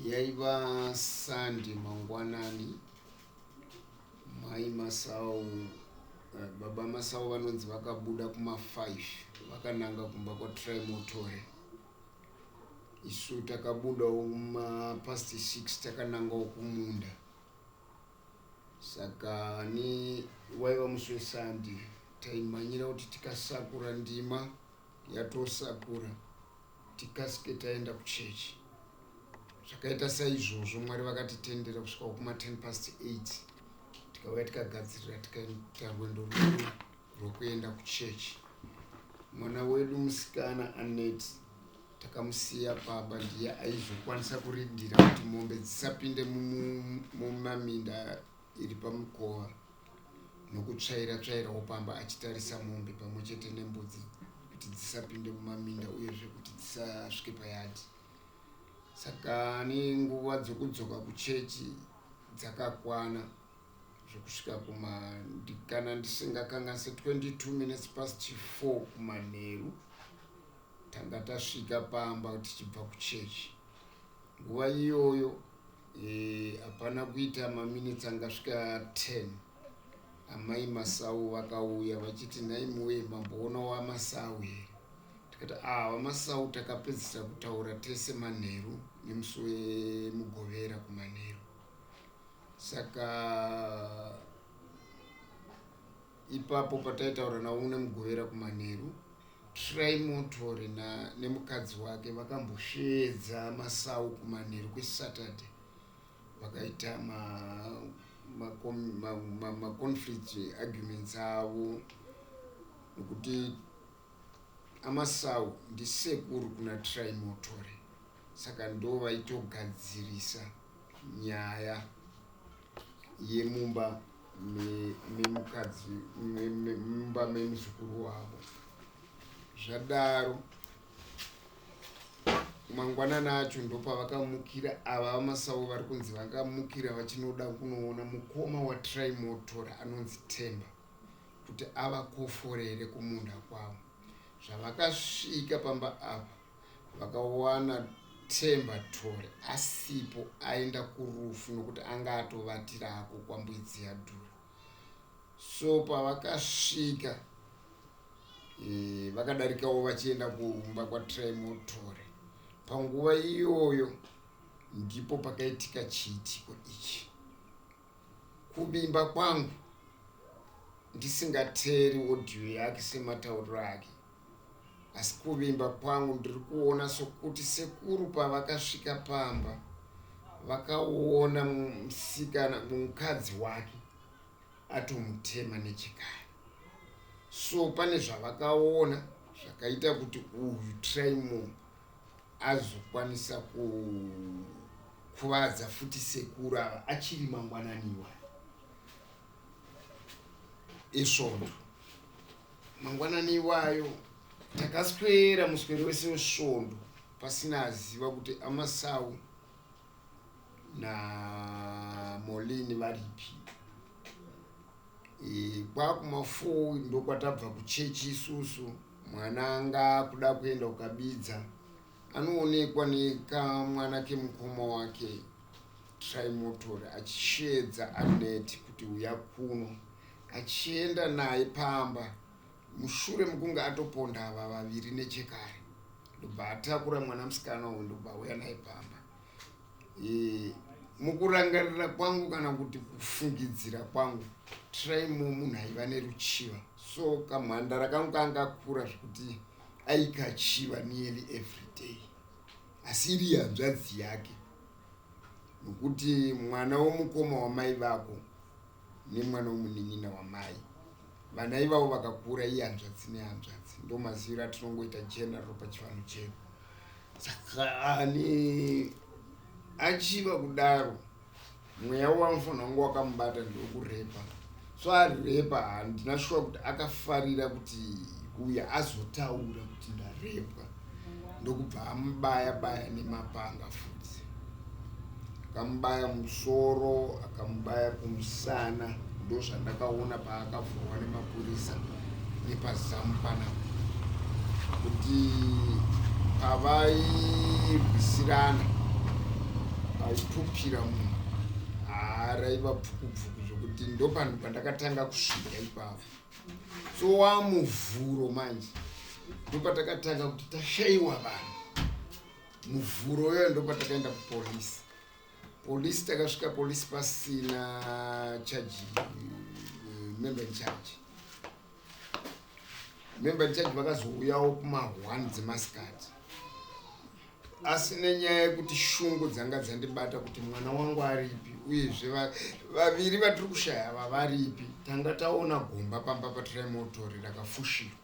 Yaiva Sunday mangwanani mai Masau baba Masau vanonzi vakabuda kuma5 vakananga kumba kwaTrimotore. Isu takabudawo past 6 takanangawo kumunda. Saka ni waiva musi weSunday taimhanyira kuti tikasakura ndima yatosakura tikasike taenda kuchechi. Zvakaita saizvozvo Mwari vakatitendera kusvika kuma 8:10 tikauya tikagadzirira tikaita rwendo rwokuenda kuchechi. Mwana wedu musikana Annette takamusiya baba ndiye aizokwanisa kuridhira kuti mombe dzisapinde mumaminda iri pamukova nokutsvaira-tsvairawo pamba achitarisa mombe pamwe chete nembudzi kuti dzisapinde mumaminda uyezve kuti dzisasvike payadi. Saka nenguva dzokudzoka kuchechi dzakakwana zvokusvika kana ndisingakanga 22 minutes past 4 kumanheru tanga tasvika pamba tichibva kuchechi. Nguva iyoyo hapana kuita maminutes angasvika 10 amai Masau vakauya vachiti nhai muwe mamboona waMasau here. Tikati vaMasau takapedzisa kutaura tese manheru nemusi wemugovera kumanheru. Saka ipapo pataitaura navo nemugovera kumanheru, Trimotore nemukadzi wake vakambosvedza Masau kumanheru kweSaturday. Vakaita conflict arguments avo nokuti aMasau ndisekuru kuna Trimotore. Saka ndo vaitogadzirisa nyaya yemumba memukadzi mumba memuzukuru wavo. Zvadaro mangwanani acho ndopavakamukira ava vaMasau vari kunzi vakamukira vachinoda kunoona mukoma waTrimotore anonzi Temba kuti avakoforere kumunda kwavo. Zvavakasvika pamba apa vakawana Temba Tore asipo aenda kurufu nokuti anga atovatirako kwambwidzi yaDhura. So pavakasvika vakadarikawo vachienda kumba kwaTrimotore. Panguva iyoyo ndipo pakaitika chiitiko ichi. Kuvimba kwangu ndisingateeri audio yake sematauriro ake, asi kuvimba kwangu ndiri kuona sokuti sekuru pavakasvika pamba vakaona mukadzi wake atomutema nechikara. So pane zvavakaona zvakaita kuti uyu Trimo azokwanisa kukuvadza futi sekuru ava achiri mangwanani esvondo. Mangwanani iwayo takaswera muswero wese wesvondo pasina aziva kuti aMasau naMolini varipi. Kwakuma4 ndokwatabva kuchechi isusu. Mwana anga kuda kuenda kukabidza anoonekwa nekamwana kemukoma wake Trimotore achisvedza Annette kuti uya kuno, achienda naye pamba. Mushure mekunge atoponda ava vaviri nechekare ndobva atakura mwana musikana uyu ndobva auya naye pamba. Mukurangarira kwangu kana kuti kufungidzira kwangu, Trimo munhu aiva neruchiva. So kamhandara kangu kanga kura zvekuti aikachiva nearly every day, asi iri hanzvadzi yake nokuti mwana womukoma wamai vako nemwana womunin'ina wamai vana ivavo vakakura ihanzvadzi nehanzvadzi ndo maziviro atinongoita general pachivanhu chedu. Saka ani achiva kudaro mweya wanofanira kunge wakamubata ndokurepa. So arepa handina shuwa kuti akafarira kuti uya azotaura kuti ndarepwa, ndokubva amubaya baya nemapanga futi. Akamubaya musoro, akamubaya kumusana, ndo zvandakaona paakavhurwa nemapurisa nepazampana kuti pavairwisirana aipupira munhu araiva pfukupfuku zvokuti ndo panhu pandakatanga kusvika ipapo. So wamuvhuro manje ndo patakatanga kuti tashayiwa vanhu. Muvhuro yoyo ndo patakaenda kupolisi. Polisi takasvika polisi pasina chaji member in charge. Member in charge vakazouyawo kuma1 dzemasikati. Asi nenyaya yekuti shungu dzanga dzandibata kuti mwana wangu aripi uyezve vaviri vatiri kushaya ava varipi, tanga taona gomba pamba paTrimotori rakafushirwa.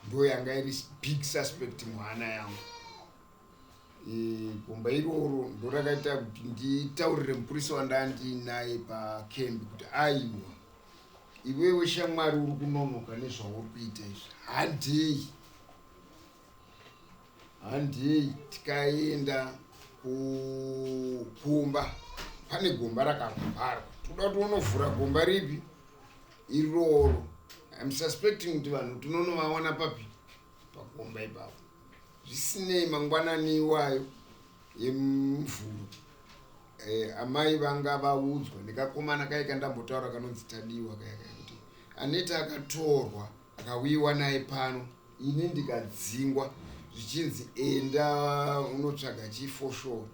Ndo yanga iri big suspect mwana yangu. Gomba iroro ndo rakaita kuti nditaurire mupurisa wandandinaye pakembi kuti aiwa, iwewe shamwari uri kunonoka nezvauri kuita izvi. Handei tikaenda kumba pane gomba rakavharwa. Toda kuti unovhura gomba ripi iroro. I'm suspecting kuti vanhu tinonovaona papi pagomba ipapo. Zvisinei mangwanani iwayo yemuvhuro amai vanga vaudzwa nekakomana kaika ndambotaura kanonzi Tadiwa kaya kuti Aneta akatorwa akawiwa naye pano, ini ndikadzingwa zvichinzi enda unotsvaga chifosho.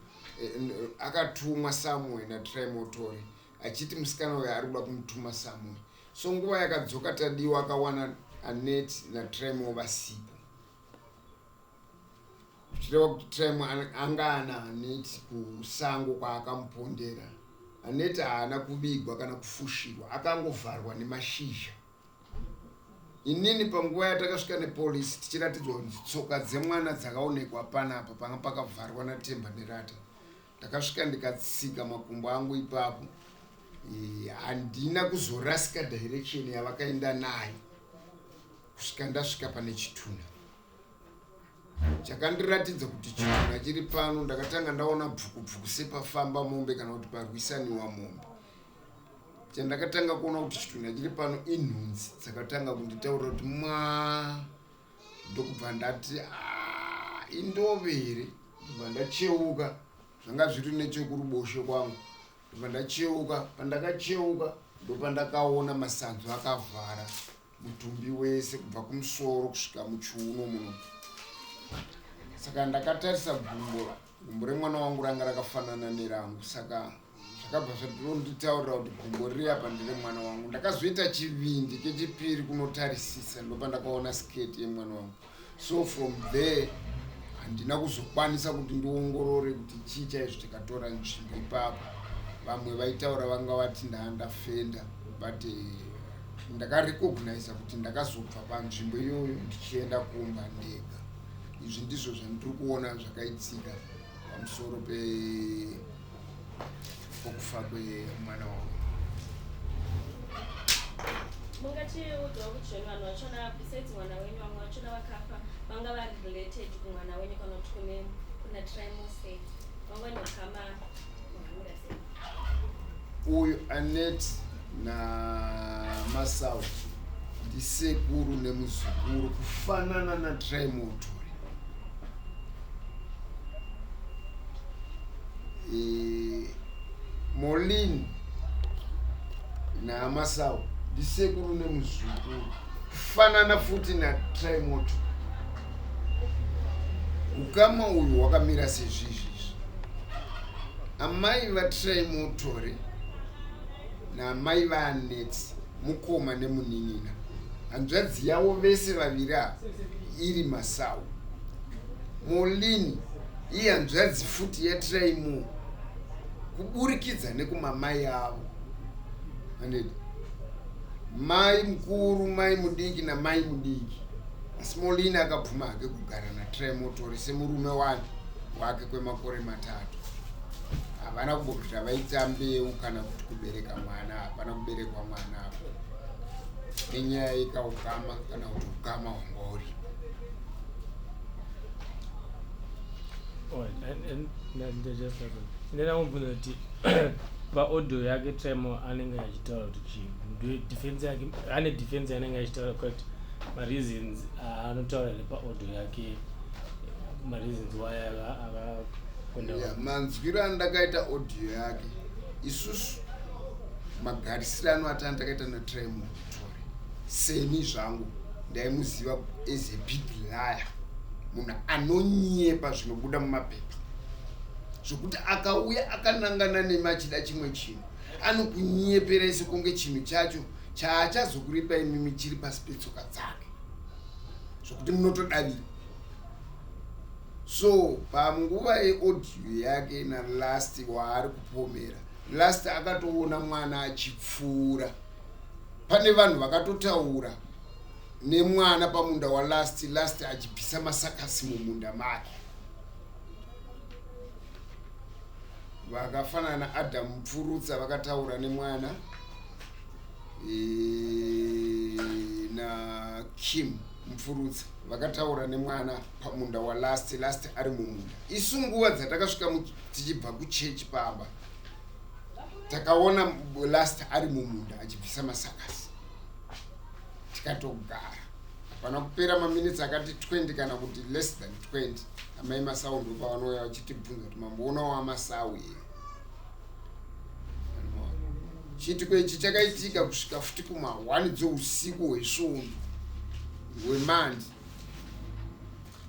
Akatumwa Samuel naTrimotori achiti musikana uyo ari kuda kumutuma Samuel. So nguva yakadzoka Tadiwa akawana Aneti naTrimo vasipo. Kuchireva kuti Trimo anga ana Aneti kusango kwaakamupondera. Aneti haana kubigwa kana kufushirwa, akangovharwa nemashizha. Inini panguva yatakasvika nepolisi tichiratidzwa kuti tsoka dzemwana dzakaonekwa panapa panga pakavharwa natemba nerata. Ndakasvika ndikatsika makumbo angu ipapo. Handina kuzorasika direction yavakaenda nayo kusvika ndasvika pane Chituna. Chakandiratidza kuti Chituna chiri pano, ndakatanga ndaona bvukubvuku sepafamba mombe kana kuti parwisaniwa mombe. Chandakatanga kuona kuti Chituna chiri pano inhunzi dzakatanga kunditaurira kuti ndokubva ndati indovere. Ndobva ndacheuka, zvanga zviri nechekuruboshwe kwangu. Ndobva ndacheuka, pandakacheuka ndopandakaona masanzu akavhara mutumbi wese kubva kumusoro kusvika muchiuno muno. Saka ndakatarisa gumbo remwana wangu ranga rakafanana nerangu. Saka zvakabva zvanditaurira kuti gumbo riri apa ndere mwana wangu. Ndakazoita chivindi chechipiri kunotarisisa, ndopandakaona sketi yemwana wangu. So from there handina kuzokwanisa kuti ndiongorore kuti chii chaizvo tikatora nzvimbo ipapo. Vamwe vaitaura vanga vati ndandafenda, but ndakarecognize kuti ndakazobva panzvimbo iyoyo ndichienda kumba ndega. Izvi ndizvo zvandiri kuona zvakaitika pamusoro pokufa kwemwana wangu. Mungatiudzawo kuti zvenyu vanhu vachona besides mwana wenyu vamwe vachona vakafa vanga vari related kumwana wenyu kana kuti kuna Trimose vanga nokama muhamura sei? Uyu Aneti naMasawu ndisekuru nemuzukuru kufanana naTrimotori. Molini naMasawu ndisekuru nemuzukuru kufanana futi naTrimotori. Ukama uyu wakamira sezvizvizvi. Amai vaTrimotori namai vaAneti mukoma nemunin'ina, hanzvadzi yavo vese vaviri iri Masawu. Molini ihanzvadzi futi yaTrimo kuburikidza nekumamai avo. mai mukuru, mai mudiki namai mudiki. Smolini akabvuma hake kugara naTraimotori semurume wake kwemakore 3. Havana kumboti vaita mbeu kana kuti kubereka mwana, hapana kuberekwa mwana apo. Nenyaya yekaukama kana kuti ukama hwangori. Ndinamubvunza kuti paaudio yake Traimo anenge achitaura kuti defense yake ane defense yanenge achitaura kuti mareasons anotaura paaudio yake, mareasons why akakonda. Manzwiro andakaita audio yake, isusu magarisirano atandakaita naTraimotori, seni zvangu ndaimuziva as a big liar, munhu anonyepa zvinobuda mumapepa, zvokuti akauya akanangana nemachida chimwe chinhu anokunyepera sekunge chinhu chacho chaachazokuripa imimi chiri pasi petsoka dzake, zvokuti munotodavira. So panguva yeaudio yake naLast waari kupomera, Last akatoona mwana achipfuura. Pane vanhu vakatotaura nemwana pamunda waLast, Last achibvisa masakasi mumunda make. Vakafanana naAdam Mupfurutsa vakataura nemwana naKim Mupfurutsa vakataura nemwana pamunda waLast, Last ari mumunda. Isu nguva dzatakasvika tichibva kuchechi pamba, takaona Last ari mumunda achibvisa masakasi. Tikatogara. Hapana kupera maminitsi akati 20 kana kuti less than 20. Amai Masau ndo pavanouya vachitibvunza kuti mamboona waMasau here. Chiitiko ichi chakaitika kusvika futi kuma1 dzousiku hwesvondo hweMandi,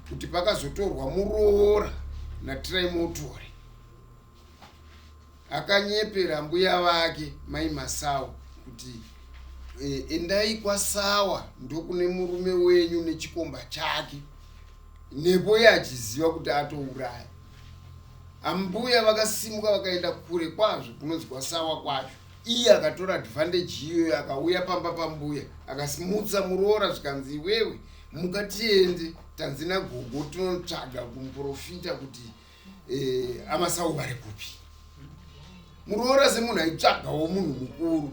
kuti pakazotorwa muroora naTraimotori. Akanyepera mbuya vake mai Masau kuti endai kwaSawa ndokune murume wenyu nechikomba chake, nepo yachiziva kuti atouraya. Ambuya vakasimuka vakaenda kure kwazvo kunonzi kwaSawa kwacho. Iye akatora advantage iyoyo akauya pamba pambuya akasimutsa muroora zvikanzi iwewe muka tiende tanzina gogo tinotsvaga kumuprofita kuti aMasau vari kupi. Muroora semunhu aitsvagawo munhu mukuru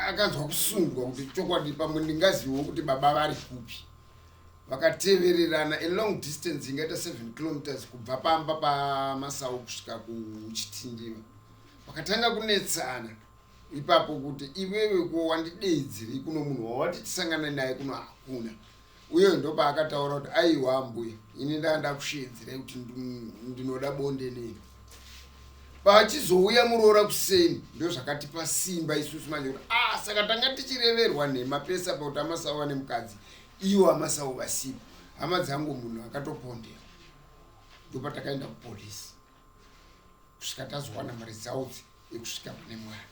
akanzwa kusungwa kuti chokwadi pamwe ndingazivawo kuti baba vari kupi. Vakatevererana a long distance ingaita 7 kilometers kubva pamba paMasau kusvika kuChitindiva. Vakatanga kunetsana ipapo kuti iwewe ko wandidedzeri kuno munhu wawati tisangana naye kuno hakuna. Uye ndo paakataura kuti aiwa mbuya ini ndanda kushenzerai kuti ndinoda bonde neni. Pachizouya muroora kuseni ndo zvakatipa simba isusu manje kuti saka tanga tichireverwa nhema pesa pauti aMasau ane mukadzi, iwo aMasau vasipo. Hama dzangu munhu akatopondera. Ndo patakaenda kupolisi kusvika tazowana mari dzaudzi ekusvika kune mwana.